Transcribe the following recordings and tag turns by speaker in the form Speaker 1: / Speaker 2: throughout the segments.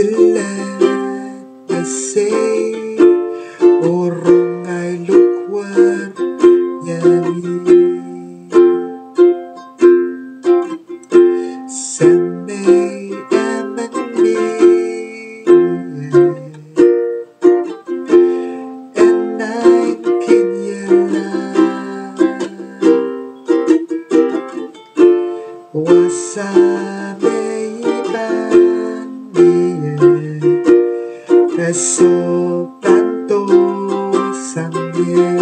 Speaker 1: billen med sig och rånga i lukvar jämi. Sen mig ämen mig en ein kinjela wasa mig eso tanto sangre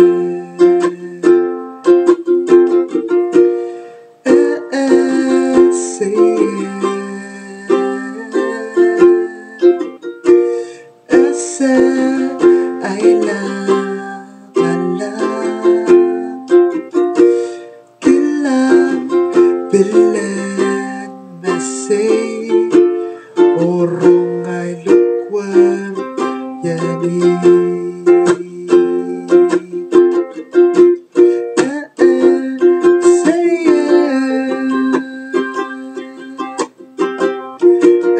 Speaker 1: ese ay la bala kilang billen med sig och rånga i lukvar jämi.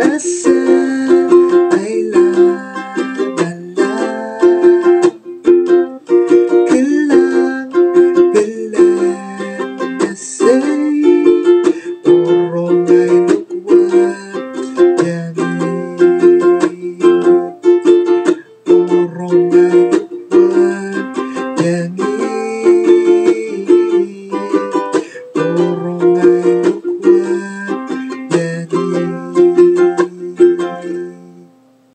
Speaker 1: Ese ay la bala kilang billen